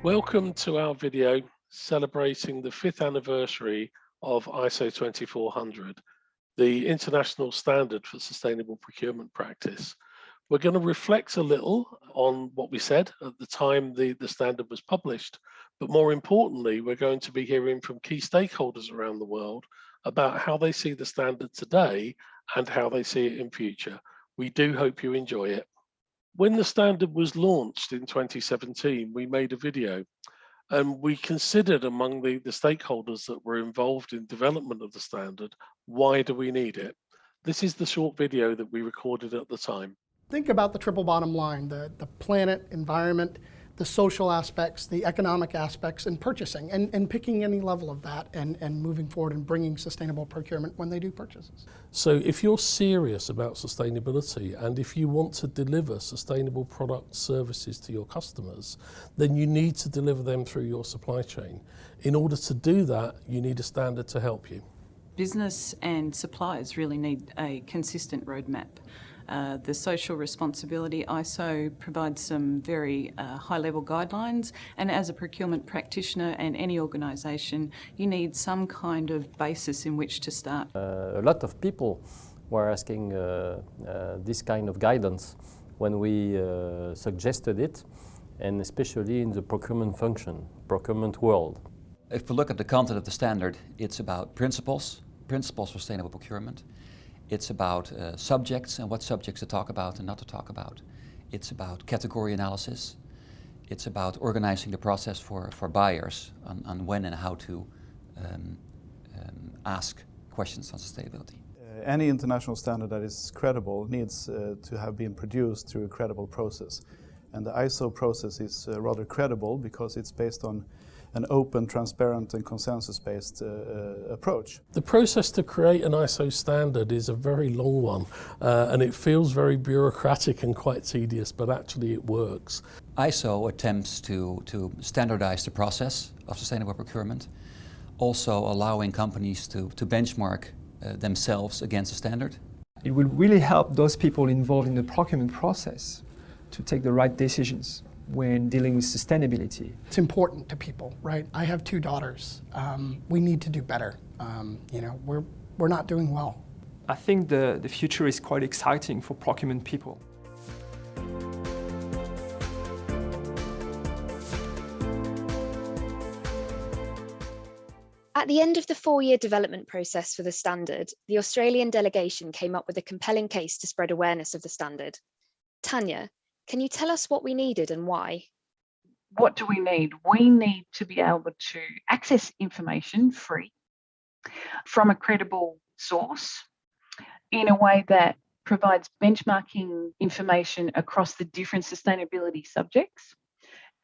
Welcome to our video celebrating the 5th anniversary of ISO 2400, the international standard for sustainable procurement practice. We're going to reflect a little on what we said at the time the standard was published, but more importantly, we're going to be hearing from key stakeholders around the world about how they see the standard today and how they see it in future. We do hope you enjoy it. When the standard was launched in 2017, we made a video and we considered among the stakeholders that were involved in development of the standard, why do we need it? This is the short video that we recorded at the time. Think about the triple bottom line, the planet, environment, the social aspects, the economic aspects, and purchasing, and picking any level of that and moving forward and bringing sustainable procurement when they do purchases. So if you're serious about sustainability and if you want to deliver sustainable products, services to your customers, then you need to deliver them through your supply chain. In order to do that, you need a standard to help you. Business and suppliers really need a consistent roadmap. The social responsibility ISO provides some very high-level guidelines, and as a procurement practitioner and any organisation, you need some kind of basis in which to start. A lot of people were asking this kind of guidance when we suggested it, and especially in the procurement function, procurement world. If we look at the content of the standard, it's about principles for sustainable procurement. It's about subjects and what subjects to talk about and not to talk about. It's about category analysis. It's about organizing the process for buyers on when and how to ask questions on sustainability. Any international standard that is credible needs to have been produced through a credible process. And the ISO process is rather credible because it's based on an open, transparent and consensus-based approach. The process to create an ISO standard is a very long one and it feels very bureaucratic and quite tedious, but actually it works. ISO attempts to standardize the process of sustainable procurement, also allowing companies to benchmark themselves against a standard. It will really help those people involved in the procurement process to take the right decisions when dealing with sustainability. It's important to people, right? I have 2 daughters. We need to do better. We're not doing well. I think the future is quite exciting for procurement people. At the end of the 4-year development process for the standard, the Australian delegation came up with a compelling case to spread awareness of the standard. Tanya, can you tell us what we needed and why? What do we need? We need to be able to access information free from a credible source in a way that provides benchmarking information across the different sustainability subjects,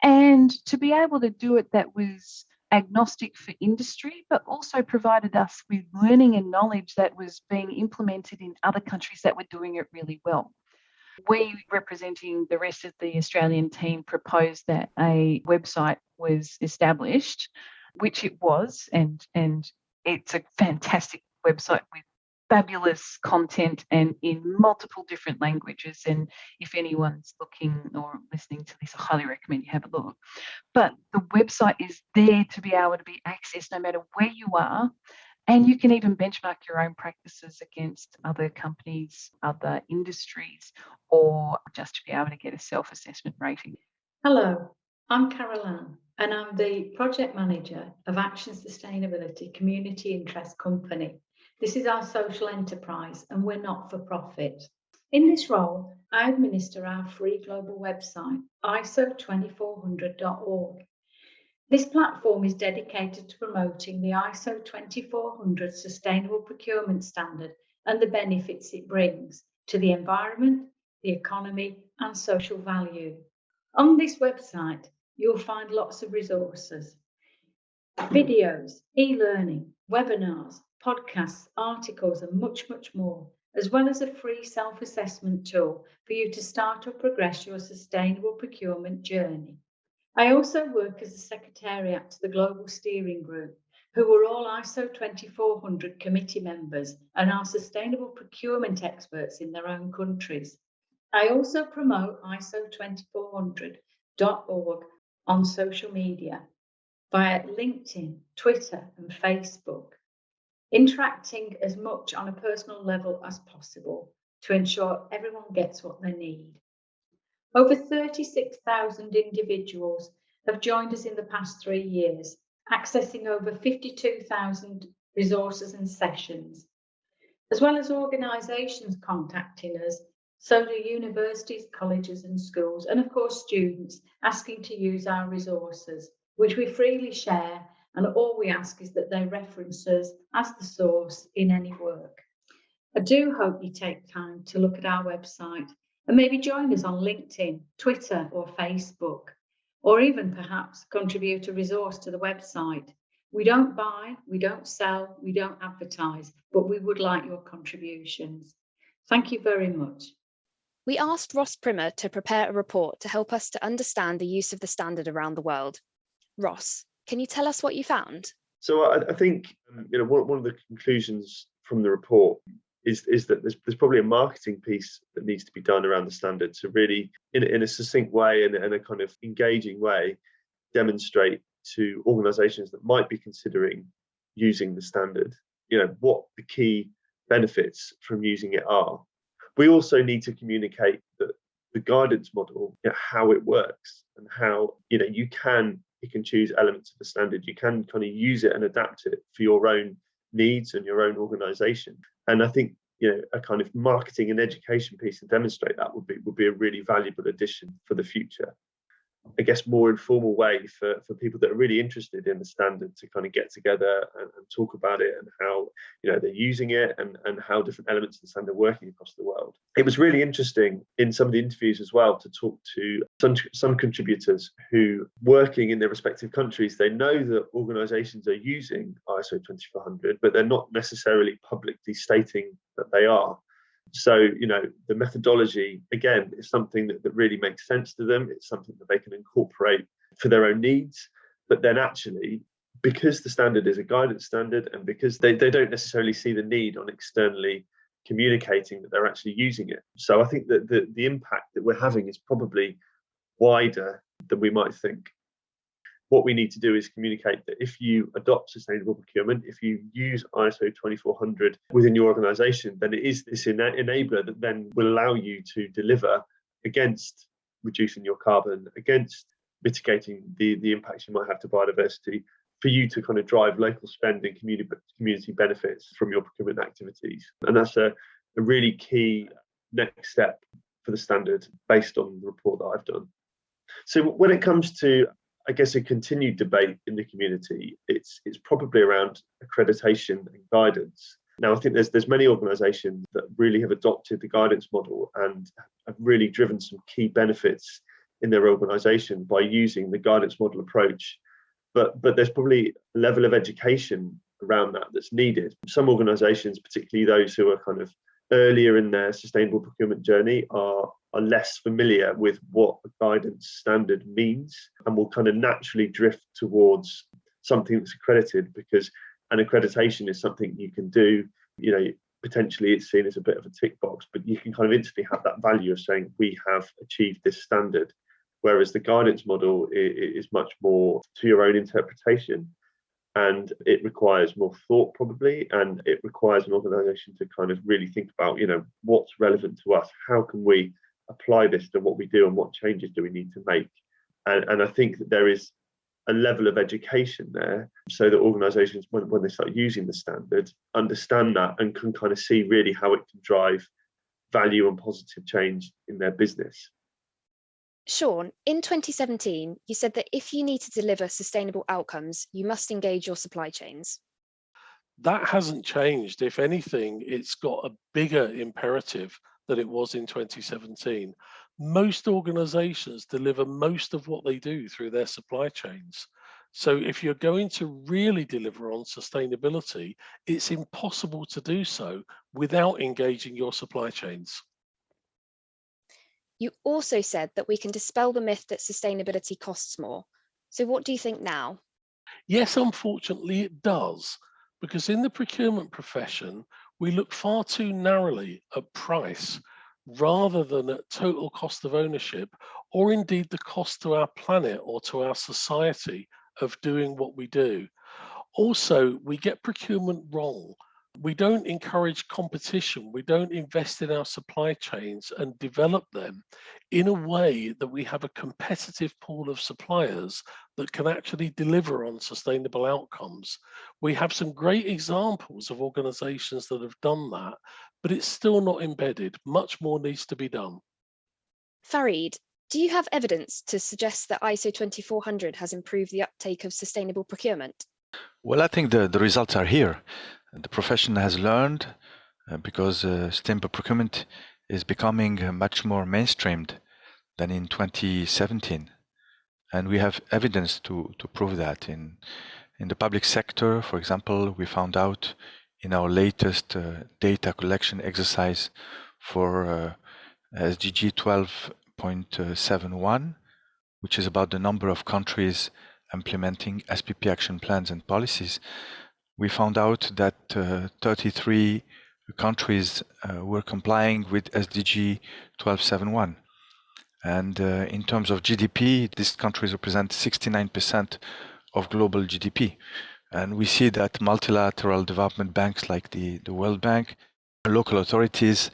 and to be able to do it that was agnostic for industry, but also provided us with learning and knowledge that was being implemented in other countries that were doing it really well. We, representing the rest of the Australian team, proposed that a website was established, which it was, and it's a fantastic website with fabulous content and in multiple different languages. And if anyone's looking or listening to this, I highly recommend you have a look. But the website is there to be able to be accessed no matter where you are. And you can even benchmark your own practices against other companies, other industries, or just to be able to get a self-assessment rating. Hello, I'm Caroline, and I'm the Project Manager of Action Sustainability Community Interest Company. This is our social enterprise, and we're not for profit. In this role, I administer our free global website, ISO2400.org. This platform is dedicated to promoting the ISO 2400 Sustainable Procurement Standard and the benefits it brings to the environment, the economy and social value. On this website, you'll find lots of resources, videos, e-learning, webinars, podcasts, articles and much more, as well as a free self-assessment tool for you to start or progress your sustainable procurement journey. I also work as a secretariat to the Global Steering Group, who are all ISO 2400 committee members and are sustainable procurement experts in their own countries. I also promote ISO 2400.org on social media via LinkedIn, Twitter, and Facebook, interacting as much on a personal level as possible to ensure everyone gets what they need. Over 36,000 individuals have joined us in the past 3 years, accessing over 52,000 resources and sessions, as well as organisations contacting us, so do universities, colleges and schools, and of course students asking to use our resources, which we freely share, and all we ask is that they reference us as the source in any work. I do hope you take time to look at our website and maybe join us on LinkedIn, Twitter or Facebook, or even perhaps contribute a resource to the website. We don't buy, we don't sell, we don't advertise, but we would like your contributions. Thank you very much. We asked Ross Primmer to prepare a report to help us to understand the use of the standard around the world. Ross, can you tell us what you found? So I think one of the conclusions from the report is that there's probably a marketing piece that needs to be done around the standard to really, in a succinct way and in a kind of engaging way, demonstrate to organisations that might be considering using the standard, what the key benefits from using it are. We also need to communicate that the guidance model, how it works and how you can pick and choose elements of the standard. You can kind of use it and adapt it for your own needs and your own organisation. And I think a kind of marketing and education piece to demonstrate that would be a really valuable addition for the future. I guess more informal way for people that are really interested in the standard to kind of get together and talk about it and how they're using it and how different elements of the standard are working across the world. It was really interesting in some of the interviews as well to talk to some contributors who, working in their respective countries, they know that organisations are using ISO 2400, but they're not necessarily publicly stating that they are. So, the methodology, again, is something that really makes sense to them. It's something that they can incorporate for their own needs. But then actually, because the standard is a guidance standard and because they don't necessarily see the need on externally communicating that they're actually using it. So I think that the impact that we're having is probably wider than we might think. What we need to do is communicate that if you adopt sustainable procurement, if you use ISO 2400 within your organisation, then it is this enabler that then will allow you to deliver against reducing your carbon, against mitigating the impacts you might have to biodiversity, for you to kind of drive local spend and community benefits from your procurement activities. And that's a really key next step for the standard based on the report that I've done. So when it comes to, I guess, a continued debate in the community, it's probably around accreditation and guidance. Now, I think there's many organisations that really have adopted the guidance model and have really driven some key benefits in their organisation by using the guidance model approach. But there's probably a level of education around that that's needed. Some organisations, particularly those who are kind of earlier in their sustainable procurement journey, are less familiar with what a guidance standard means and will kind of naturally drift towards something that's accredited, because an accreditation is something you can do. Potentially it's seen as a bit of a tick box, but you can kind of instantly have that value of saying we have achieved this standard, whereas the guidance model is much more to your own interpretation. And it requires more thought probably, and it requires an organisation to kind of really think about, what's relevant to us, how can we apply this to what we do and what changes do we need to make. And I think that there is a level of education there so that organisations, when they start using the standard, understand that and can kind of see really how it can drive value and positive change in their business. Shaun, in 2017, you said that if you need to deliver sustainable outcomes, you must engage your supply chains. That hasn't changed. If anything, it's got a bigger imperative than it was in 2017. Most organizations deliver most of what they do through their supply chains. So if you're going to really deliver on sustainability, it's impossible to do so without engaging your supply chains. You also said that we can dispel the myth that sustainability costs more. So what do you think now? Yes, unfortunately it does, because in the procurement profession, we look far too narrowly at price rather than at total cost of ownership, or indeed the cost to our planet or to our society of doing what we do. Also, we get procurement wrong. We don't encourage competition. We don't invest in our supply chains and develop them in a way that we have a competitive pool of suppliers that can actually deliver on sustainable outcomes. We have some great examples of organizations that have done that, but it's still not embedded. Much more needs to be done. Farid, do you have evidence to suggest that ISO 2400 has improved the uptake of sustainable procurement? Well, I think the results are here. The profession has learned because sustainable procurement is becoming much more mainstreamed than in 2017. And we have evidence to prove that. In the public sector, for example, we found out in our latest data collection exercise for SDG 12.71, which is about the number of countries implementing SPP action plans and policies, we found out that 33 countries were complying with SDG 1271. And in terms of GDP, these countries represent 69% of global GDP. And we see that multilateral development banks like the World Bank, local authorities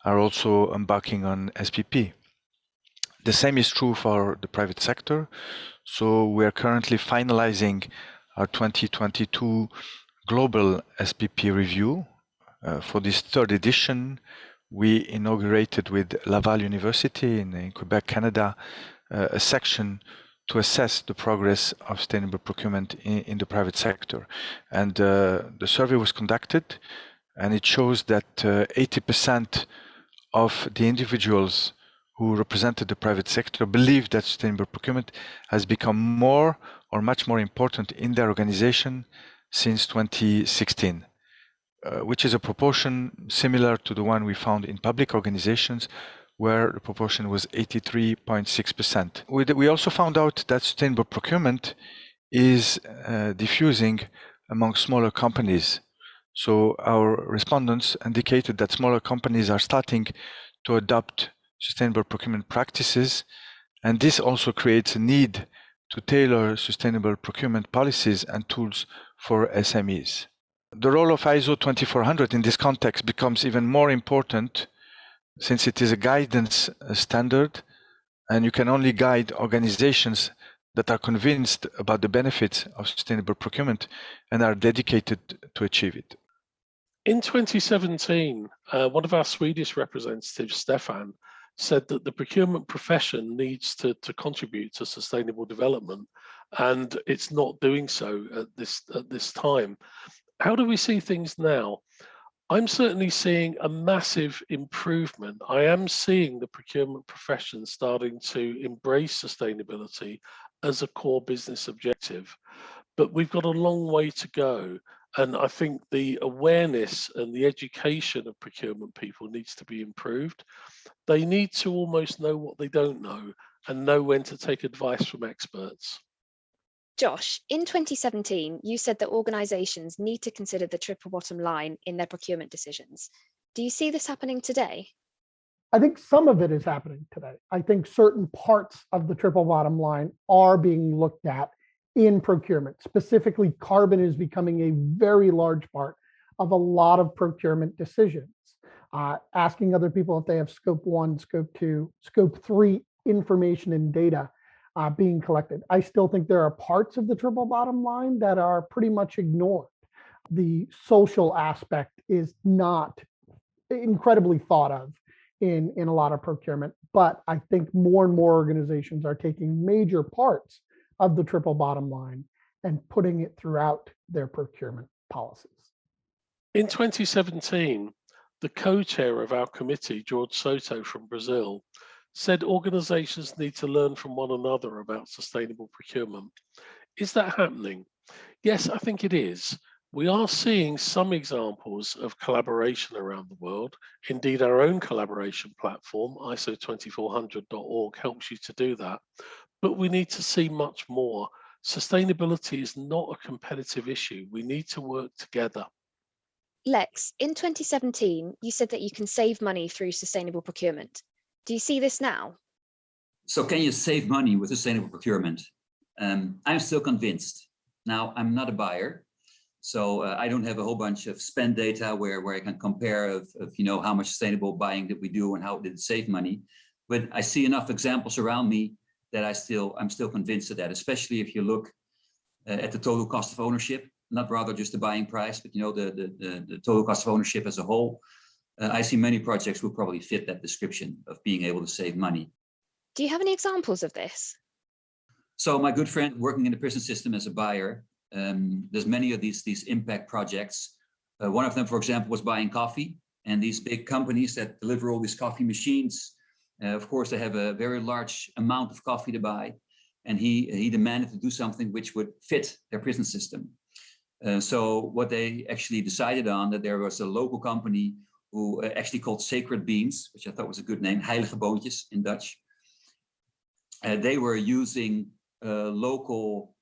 are also embarking on SPP. The same is true for the private sector. So we are currently finalizing our 2022 global SPP review. For this third edition, we inaugurated with Laval University in Quebec, Canada, a section to assess the progress of sustainable procurement in the private sector. And the survey was conducted, and it shows that 80% of the individuals who represented the private sector believe that sustainable procurement has become more or much more important in their organization since 2016, which is a proportion similar to the one we found in public organizations, where the proportion was 83.6%. We also found out that sustainable procurement is diffusing among smaller companies. So our respondents indicated that smaller companies are starting to adopt sustainable procurement practices, and this also creates a need to tailor sustainable procurement policies and tools for SMEs. The role of ISO 2400 in this context becomes even more important since it is a guidance standard, and you can only guide organizations that are convinced about the benefits of sustainable procurement and are dedicated to achieve it. In 2017, one of our Swedish representatives, Stefan, said that the procurement profession needs to contribute to sustainable development, and it's not doing so at this time. How do we see things now? I'm certainly seeing a massive improvement. I am seeing the procurement profession starting to embrace sustainability as a core business objective, but we've got a long way to go. And I think the awareness and the education of procurement people needs to be improved. They need to almost know what they don't know and know when to take advice from experts. Josh, in 2017, you said that organisations need to consider the triple bottom line in their procurement decisions. Do you see this happening today? I think some of it is happening today. I think certain parts of the triple bottom line are being looked at in procurement. Specifically, carbon is becoming a very large part of a lot of procurement decisions. Asking other people if they have scope 1, scope 2, scope 3 information and data being collected. I still think there are parts of the triple bottom line that are pretty much ignored. The social aspect is not incredibly thought of in a lot of procurement, but I think more and more organizations are taking major parts of the triple bottom line and putting it throughout their procurement policies. In 2017, the co-chair of our committee, George Soto from Brazil, said organizations need to learn from one another about sustainable procurement. Is that happening? Yes, I think it is. We are seeing some examples of collaboration around the world. Indeed, our own collaboration platform, ISO2400.org, helps you to do that. But we need to see much more. Sustainability is not a competitive issue. We need to work together. Lex, in 2017, you said that you can save money through sustainable procurement. Do you see this now? So can you save money with sustainable procurement? I'm still convinced. Now, I'm not a buyer, so I don't have a whole bunch of spend data where I can compare of how much sustainable buying did we do and how did it save money. But I see enough examples around me that I'm still convinced of that, especially if you look at the total cost of ownership, not rather just the buying price, but the total cost of ownership as a whole. I see many projects will probably fit that description of being able to save money. Do you have any examples of this? So my good friend working in the prison system as a buyer, there's many of these impact projects. One of them, for example, was buying coffee, and these big companies that deliver all these coffee machines, of course, they have a very large amount of coffee to buy, and he demanded to do something which would fit their prison system. So what they actually decided on, that there was a local company who actually called Sacred Beans, which I thought was a good name, Heilige Boontjes in Dutch. They were using local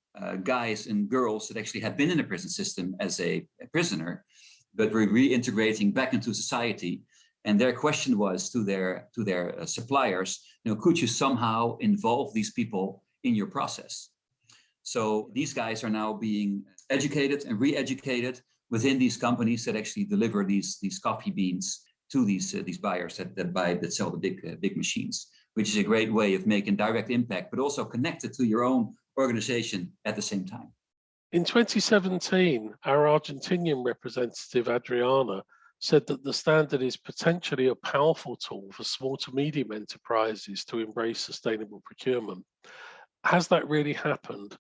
guys and girls that actually had been in the prison system as a prisoner, but were reintegrating back into society. And their question was to their suppliers, could you somehow involve these people in your process? So these guys are now being educated and re-educated within these companies that actually deliver these coffee beans to these buyers that sell the big machines, which is a great way of making direct impact, but also connected to your own organization at the same time. In 2017, our Argentinian representative, Adriana, said that the standard is potentially a powerful tool for small to medium enterprises to embrace sustainable procurement. Has that really happened?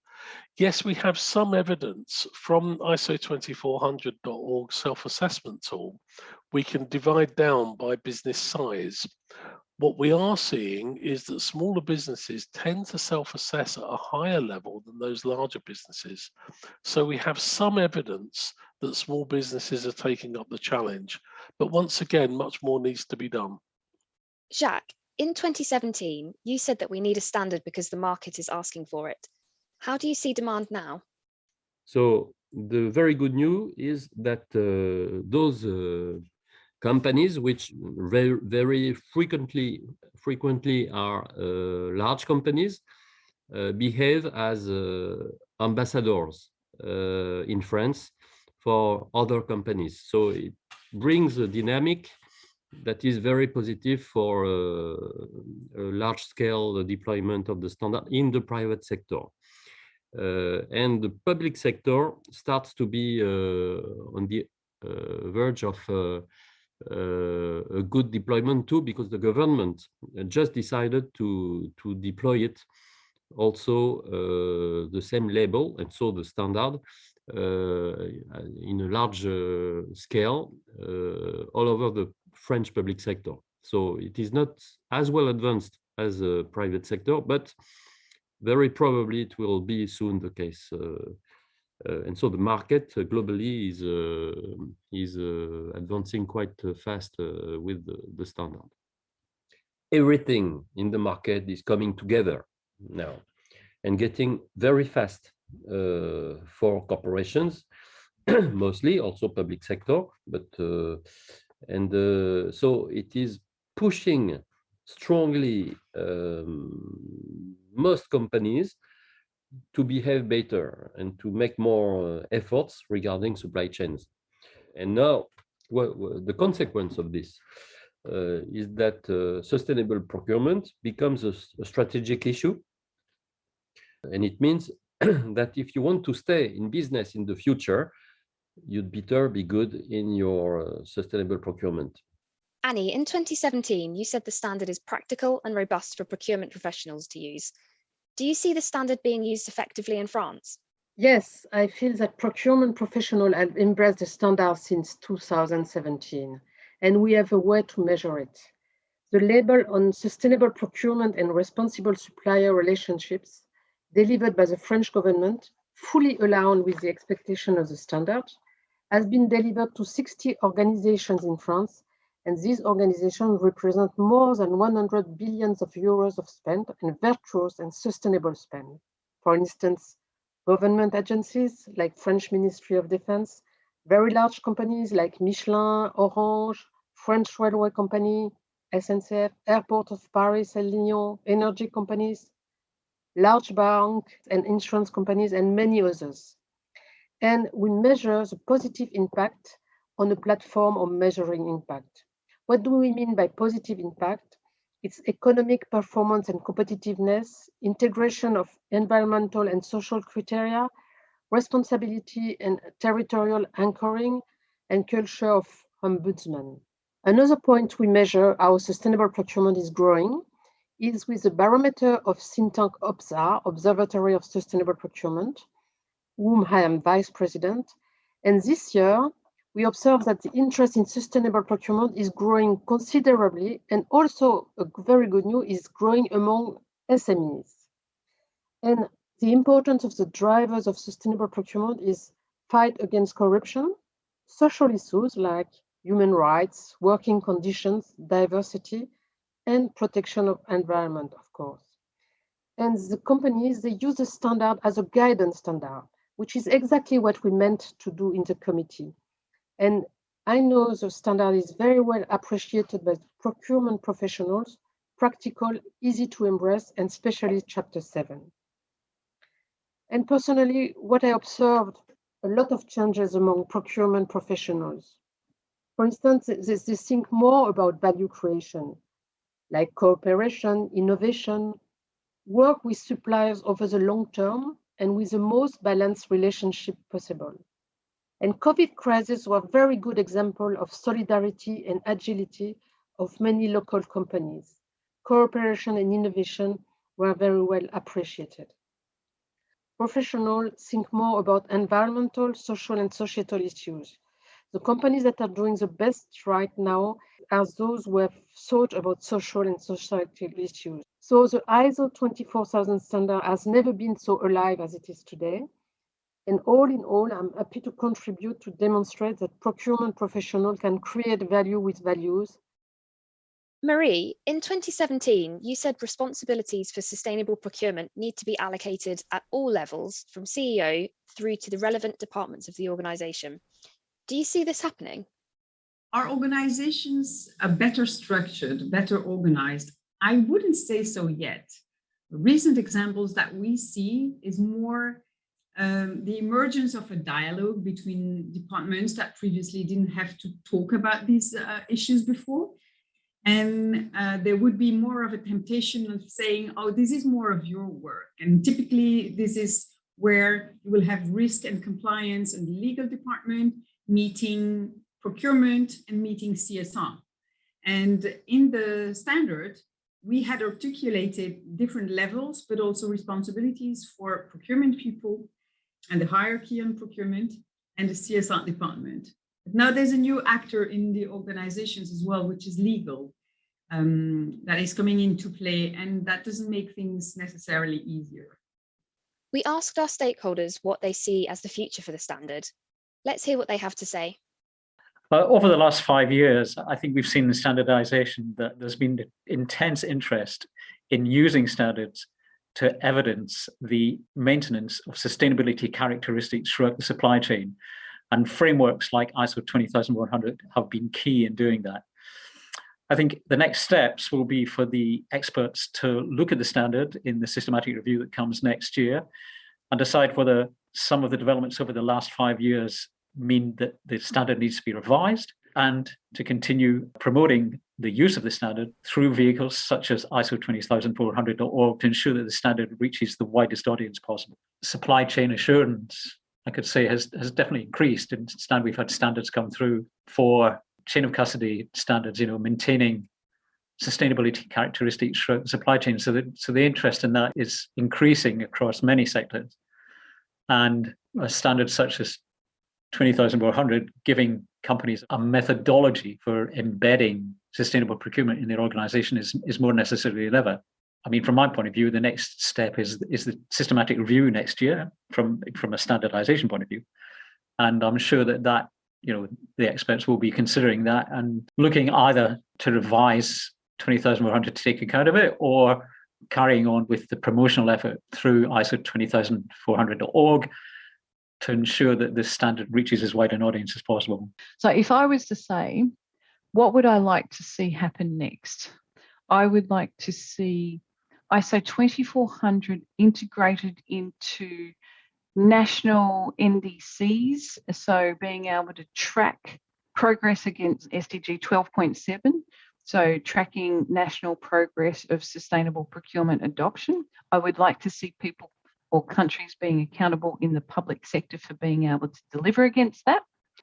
Yes, we have some evidence from ISO 20400.org self-assessment tool. We can divide down by business size. What we are seeing is that smaller businesses tend to self-assess at a higher level than those larger businesses. So we have some evidence that small businesses are taking up the challenge. But once again, much more needs to be done. Jacques, in 2017, you said that we need a standard because the market is asking for it. How do you see demand now? So the very good news is that those companies, which very frequently are large companies, behave as ambassadors in France for other companies. So it brings a dynamic that is very positive for a large-scale deployment of the standard in the private sector. And the public sector starts to be on the verge of a good deployment too, because the government just decided to deploy it also the same label, and so the standard in a large scale all over the French public sector. So it is not as well advanced as the private sector, but very probably it will be soon the case. And so the market globally is advancing quite fast with the standard. Everything in the market is coming together now and getting very fast for corporations, mostly also public sector, but so it is pushing strongly most companies to behave better and to make more efforts regarding supply chains. And now, the consequence of this is that sustainable procurement becomes a strategic issue. And it means that if you want to stay in business in the future, you'd better be good in your sustainable procurement. Annie, in 2017, you said the standard is practical and robust for procurement professionals to use. Do you see the standard being used effectively in France? Yes, I feel that procurement professionals have embraced the standard since 2017, and we have a way to measure it. The label on sustainable procurement and responsible supplier relationships delivered by the French government, fully aligned with the expectation of the standard, has been delivered to 60 organizations in France, and these organizations represent more than 100 billion euros of spend and virtuous and sustainable spend. For instance, government agencies like French Ministry of Defense, Very large companies like Michelin, Orange, French Railway Company, SNCF, Airport of Paris and Lyon, energy companies, large banks and insurance companies, and many others. And we measure the positive impact on a platform of measuring impact. What do we mean by positive impact? It's economic performance and competitiveness, integration of environmental and social criteria, responsibility and territorial anchoring, and culture of ombudsman. Another point we measure how sustainable procurement is growing is with the barometer of think tank OBSA, Observatory of Sustainable Procurement, whom I am vice president. And this year, we observe that the interest in sustainable procurement is growing considerably, and also a very good news is growing among SMEs. And the importance of the drivers of sustainable procurement is fight against corruption, social issues like human rights, working conditions, diversity, and protection of environment, of course. And the companies, they use the standard as a guidance standard, which is exactly what we meant to do in the committee. And I know the standard is very well appreciated by procurement professionals, practical, easy to embrace, and especially Chapter 7. And personally, what I observed, a lot of changes among procurement professionals. For instance, they think more about value creation, like cooperation, innovation, work with suppliers over the long term, and with the most balanced relationship possible. And COVID crisis was a very good example of solidarity and agility of many local companies. Cooperation and innovation were very well appreciated. Professionals think more about environmental, social, and societal issues. The companies that are doing the best right now are those who have thought about social and societal issues. So the ISO 24000 standard has never been so alive as it is today. And all in all, I'm happy to contribute to demonstrate that procurement professionals can create value with values. Marie, in 2017, you said responsibilities for sustainable procurement need to be allocated at all levels, from CEO through to the relevant departments of the organisation. Do you see this happening? Are organizations better structured, better organized? I wouldn't say so yet. Recent examples that we see is more the emergence of a dialogue between departments that previously didn't have to talk about these issues before. And there would be more of a temptation of saying, oh, this is more of your work. And typically, this is where you will have risk and compliance and the legal department meeting procurement and meeting CSR. And in the standard, we had articulated different levels, but also responsibilities for procurement people and the hierarchy on procurement and the CSR department. But now there's a new actor in the organizations as well, which is legal, that is coming into play, and that doesn't make things necessarily easier. We asked our stakeholders what they see as the future for the standard. Let's hear what they have to say. Over the last 5 years, I think we've seen the standardization that there's been intense interest in using standards to evidence the maintenance of sustainability characteristics throughout the supply chain. And frameworks like ISO 20100 have been key in doing that. I think the next steps will be for the experts to look at the standard in the systematic review that comes next year and decide whether some of the developments over the last 5 years mean that the standard needs to be revised, and to continue promoting the use of the standard through vehicles such as ISO 20400.org to ensure that the standard reaches the widest audience possible. Supply chain assurance, I could say, has definitely increased. And we've had standards come through for chain of custody standards, maintaining sustainability characteristics throughout the supply chain. So the interest in that is increasing across many sectors. And a standard such as 20,100 giving companies a methodology for embedding sustainable procurement in their organization is more necessary than ever. I mean, from my point of view, the next step is the systematic review next year from a standardization point of view. And I'm sure that the experts will be considering that and looking either to revise 20,100 to take account of it, or carrying on with the promotional effort through ISO 20400.org to ensure that this standard reaches as wide an audience as possible? So if I was to say, what would I like to see happen next? I would like to see ISO 2400 integrated into national NDCs, so being able to track progress against SDG 12.7, so tracking national progress of sustainable procurement adoption. I would like to see people or countries being accountable in the public sector for being able to deliver against that.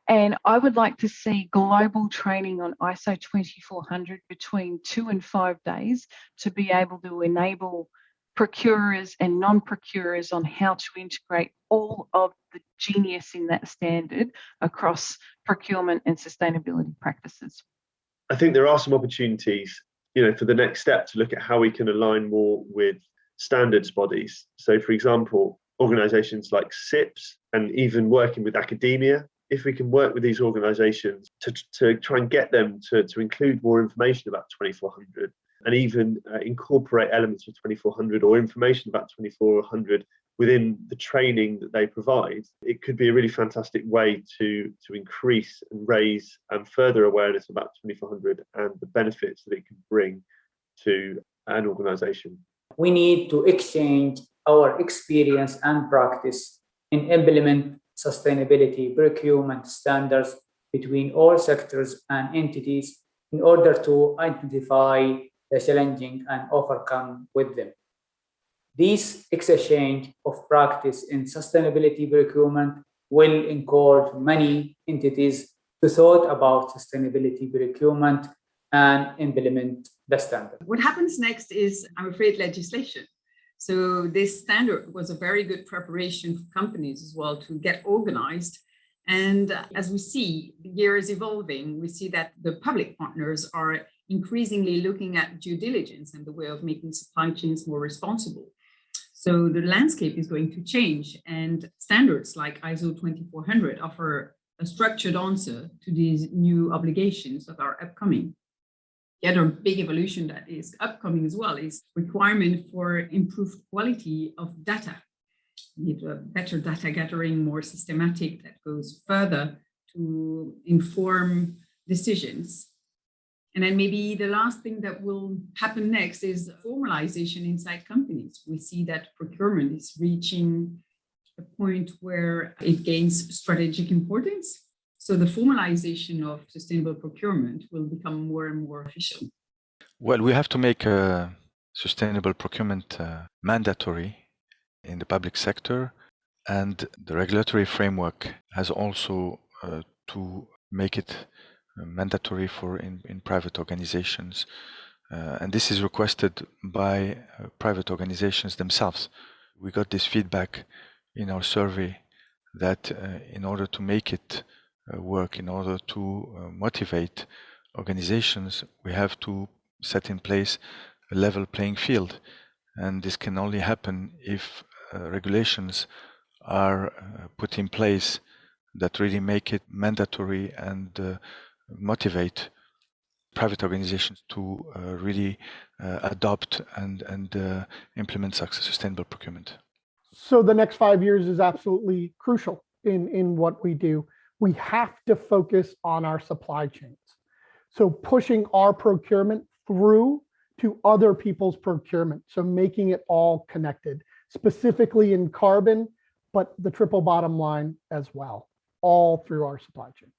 And I would like to see global training on ISO 2400 between 2 and 5 days to be able to enable procurers and non-procurers on how to integrate all of the genius in that standard across procurement and sustainability practices. I think there are some opportunities, for the next step to look at how we can align more with standards bodies. So, for example, organisations like SIPs and even working with academia, if we can work with these organisations to try and get them to include more information about 2400 and even incorporate elements of 2400 or information about 2400 within the training that they provide, it could be a really fantastic way to increase and raise further awareness about 2400 and the benefits that it can bring to an organisation. We need to exchange our experience and practice in implement sustainability procurement standards between all sectors and entities in order to identify the challenging and overcome with them. This exchange of practice in sustainability procurement will encourage many entities to thought about sustainability procurement and implement the standard. What happens next is, I'm afraid, legislation. So this standard was a very good preparation for companies as well to get organized. And as we see, the year is evolving. We see that the public partners are increasingly looking at due diligence and the way of making supply chains more responsible. So the landscape is going to change, and standards like ISO 2400 offer a structured answer to these new obligations that are upcoming. The other big evolution that is upcoming as well is requirement for improved quality of data. We need a better data gathering, more systematic, that goes further to inform decisions. And then maybe the last thing that will happen next is formalization inside companies. We see that procurement is reaching a point where it gains strategic importance. So the formalization of sustainable procurement will become more and more official. Well, we have to make sustainable procurement mandatory in the public sector, and the regulatory framework has also to make it mandatory for in private organizations. And this is requested by private organizations themselves. We got this feedback in our survey that in order to make it work, in order to motivate organizations, we have to set in place a level playing field. And this can only happen if regulations are put in place that really make it mandatory and motivate private organizations to really adopt and implement sustainable procurement. So the next 5 years is absolutely crucial in what we do. We have to focus on our supply chains. So pushing our procurement through to other people's procurement. So making it all connected, specifically in carbon, but the triple bottom line as well, all through our supply chains.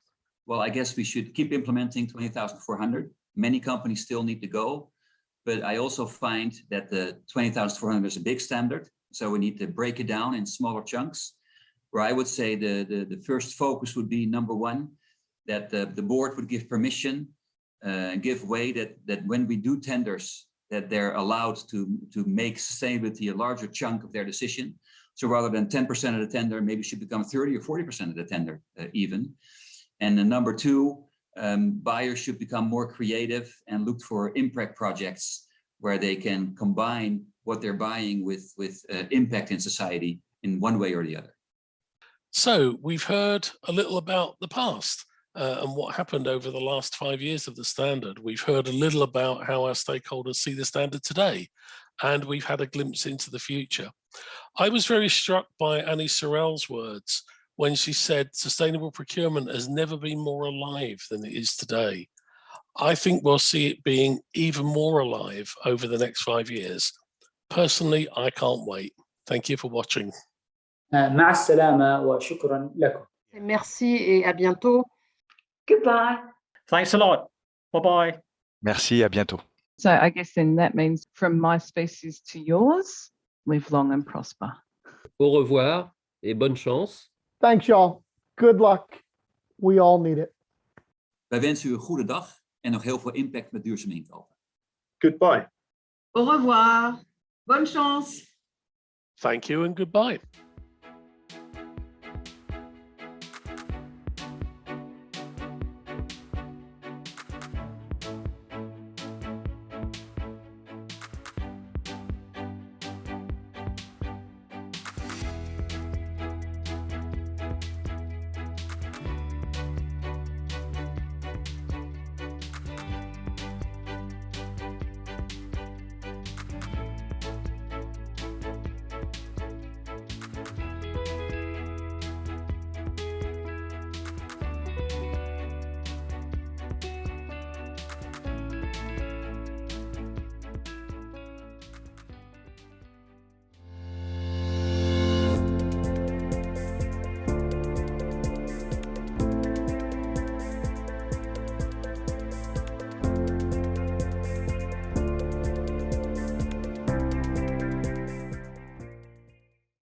Well, I guess we should keep implementing 20,400. Many companies still need to go, but I also find that the 20,400 is a big standard. So we need to break it down in smaller chunks, where I would say the first focus would be, number one, that the board would give permission and give way that when we do tenders, that they're allowed to make sustainability a larger chunk of their decision. So rather than 10% of the tender, maybe should become 30 or 40% of the tender even. And then number two, buyers should become more creative and look for impact projects where they can combine what they're buying with impact in society in one way or the other. So we've heard a little about the past and what happened over the last 5 years of the standard. We've heard a little about how our stakeholders see the standard today, and we've had a glimpse into the future. I was very struck by Annie Sorel's words when she said sustainable procurement has never been more alive than it is today. I think we'll see it being even more alive over the next 5 years. Personally, I can't wait. Thank you for watching. مع السلامة وشكرا لكم. Merci et à bientôt. Goodbye. Thanks a lot. Bye-bye. Merci, à bientôt. So I guess then that means from my species to yours, live long and prosper. Au revoir et bonne chance. Thanks, y'all. Good luck. We all need it. Wij wensen u een goede dag en nog heel veel impact met duurzaam inkopen. Goodbye. Au revoir. Bonne chance. Thank you and goodbye.